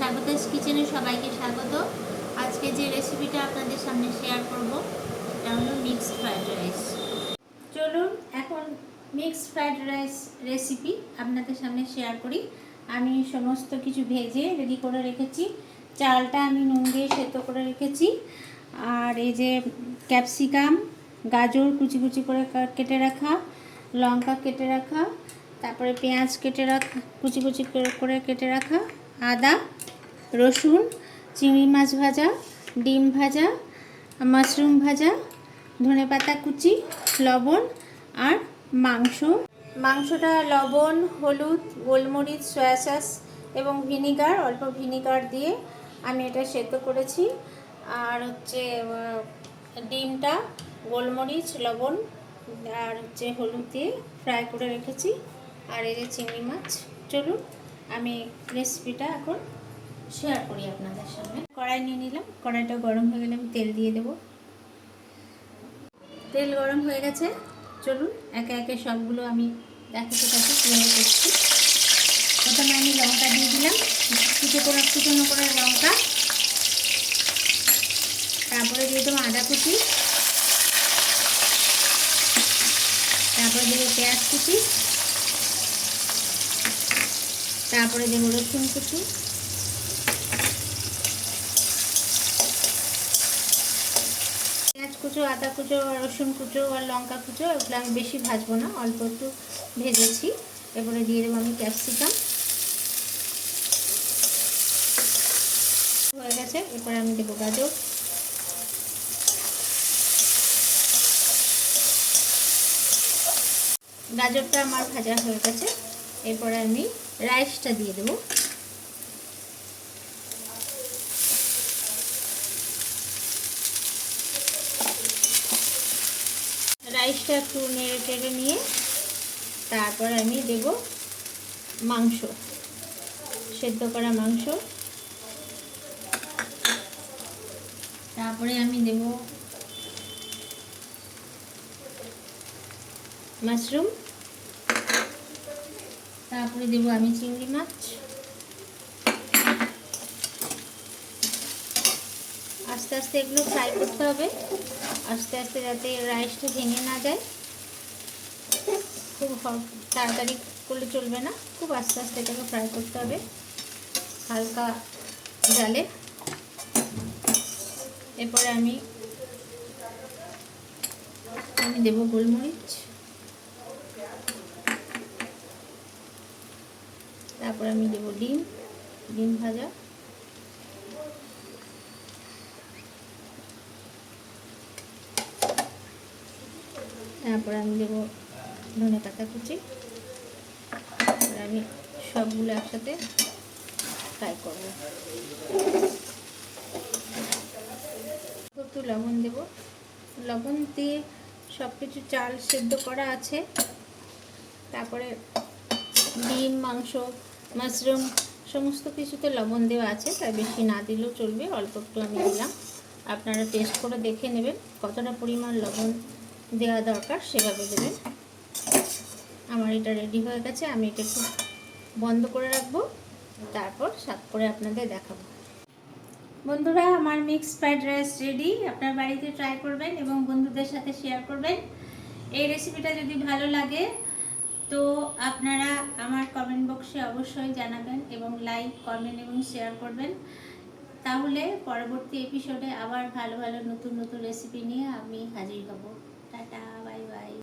স্বাগতাস কিচেনে সবাইকে স্বাগত। আজকে যে রেসিপিটা আপনাদের সামনে শেয়ার করব সেটা হলো মিক্সড ফ্রাইড রাইস। চলুন এখন মিক্সড ফ্রাইড রাইস রেসিপি আপনাদের সামনে শেয়ার করি। আমি সমস্ত কিছু ভেজে রেডি করে রেখেছি। চালটা আমি নুন দিয়ে সেদ্ধ করে রেখেছি। আর এই যে ক্যাপসিকাম, গাজর কুচি কুচি করে কেটে রাখা, লঙ্কা কেটে রাখা, তারপরে পেঁয়াজ কেটে রাখা, কুচি কুচি করে কেটে রাখা, আদা, রসুন, চিংড়ি মাছ ভাজা, ডিম ভাজা, মাশরুম ভাজা, ধনেপাতা কুচি, লবণ আর মাংসটা লবণ, হলুদ, গোলমরিচ, সয়া সস এবং ভিনিগার, অল্প ভিনিগার দিয়ে আমি এটা সেদ্ধ করেছি। আর হচ্ছে ডিমটা গোলমরিচ, লবণ আর হচ্ছে হলুদ দিয়ে ফ্রাই করে রেখেছি। আর এই যে চিংড়ি মাছ। চলুন আমি রেসিপিটা এখন শেয়ার করি আপনাদের সামনে। কড়াই নিয়ে নিলাম, কড়াইটা গরম হয়ে গেলে আমি তেল দিয়ে দেব। তেল গরম হয়ে গেছে, চলুন একে একে সবগুলো আমি দেখাতে থাকি কীভাবে করছি। প্রথমে আমি লঙ্কা দিয়ে দিলাম, কুচনো করে লঙ্কা। তারপরে দিয়ে দেবো আদা কুচি, তারপরে দেবো পেঁয়াজ কুচি, তারপরে দেবো রসুন কুচি, পেঁয়াজ কুচো, আদা কুচো, রসুন কুচো আর লঙ্কা কুচো এগুলো আমি বেশি ভাজবো না, অল্প একটু ভেজেছি। এরপরে দিয়ে দেবো আমি ক্যাপসিকাম। হয়ে গেছে, এরপরে আমি দেবো গাজর, গাজরটা আমার ভাজা হয়ে গেছে। এরপরে আমি রাইসটা দিয়ে দেবো। রাইসটা একটু নেড়ে টেড়ে নিয়ে তারপরে আমি দেব মাংস, সেদ্ধ করা মাংস। তারপরে আমি দেব মাশরুম, তারপরে দেব আমি চিংড়ি মাছ। আস্তে আস্তে এগুলো ফ্রাই করতে হবে, আস্তে আস্তে যাতে রাইসটা ভেঙে না যায়। খুব তাড়াতাড়ি করলে চলবে না, খুব আস্তে আস্তে এটাকে ফ্রাই করতে হবে হালকা জালে। এরপরে আমি দেব গোলমরিচ, তারপরে আমি দেব ডিম ভাজা, তারপরে আমি দেব ধনেপাতা কুচি। আমি সবগুলো একসাথে ফ্রাই করব। একটু লবণ দেব, লবণ দিয়ে সব কিছু চাল সেদ্ধ করা আছে। তারপরে ডিম, মাংস, মাশরুম সমস্ত কিছুতে লবণ দেওয়া আছে, তাই বেশি না দিলেও চলবে, অল্প একটু আমি দিলাম। আপনারা টেস্ট করে দেখে নেবেন কতটা পরিমাণ লবণ দেওয়া দরকার, সেভাবে দেবেন। আমার এটা রেডি হয়ে গেছে, আমি এটা একটু বন্ধ করে রাখবো, তারপর সার্ভ করে আপনাদের দেখাবো। বন্ধুরা, আমার মিক্সড ফ্রাইড রাইস রেডি। আপনার বাড়িতে ট্রাই করবেন এবং বন্ধুদের সাথে শেয়ার করবেন। এই রেসিপিটা যদি ভালো লাগে তো আপনারা আমার কমেন্ট বক্সে অবশ্যই জানাবেন এবং লাইক, কমেন্ট এবং শেয়ার করবেন। তাহলে পরবর্তী এপিসোডে আবার ভালো ভালো নতুন নতুন রেসিপি নিয়ে আমি হাজির হব। Tata, bye bye.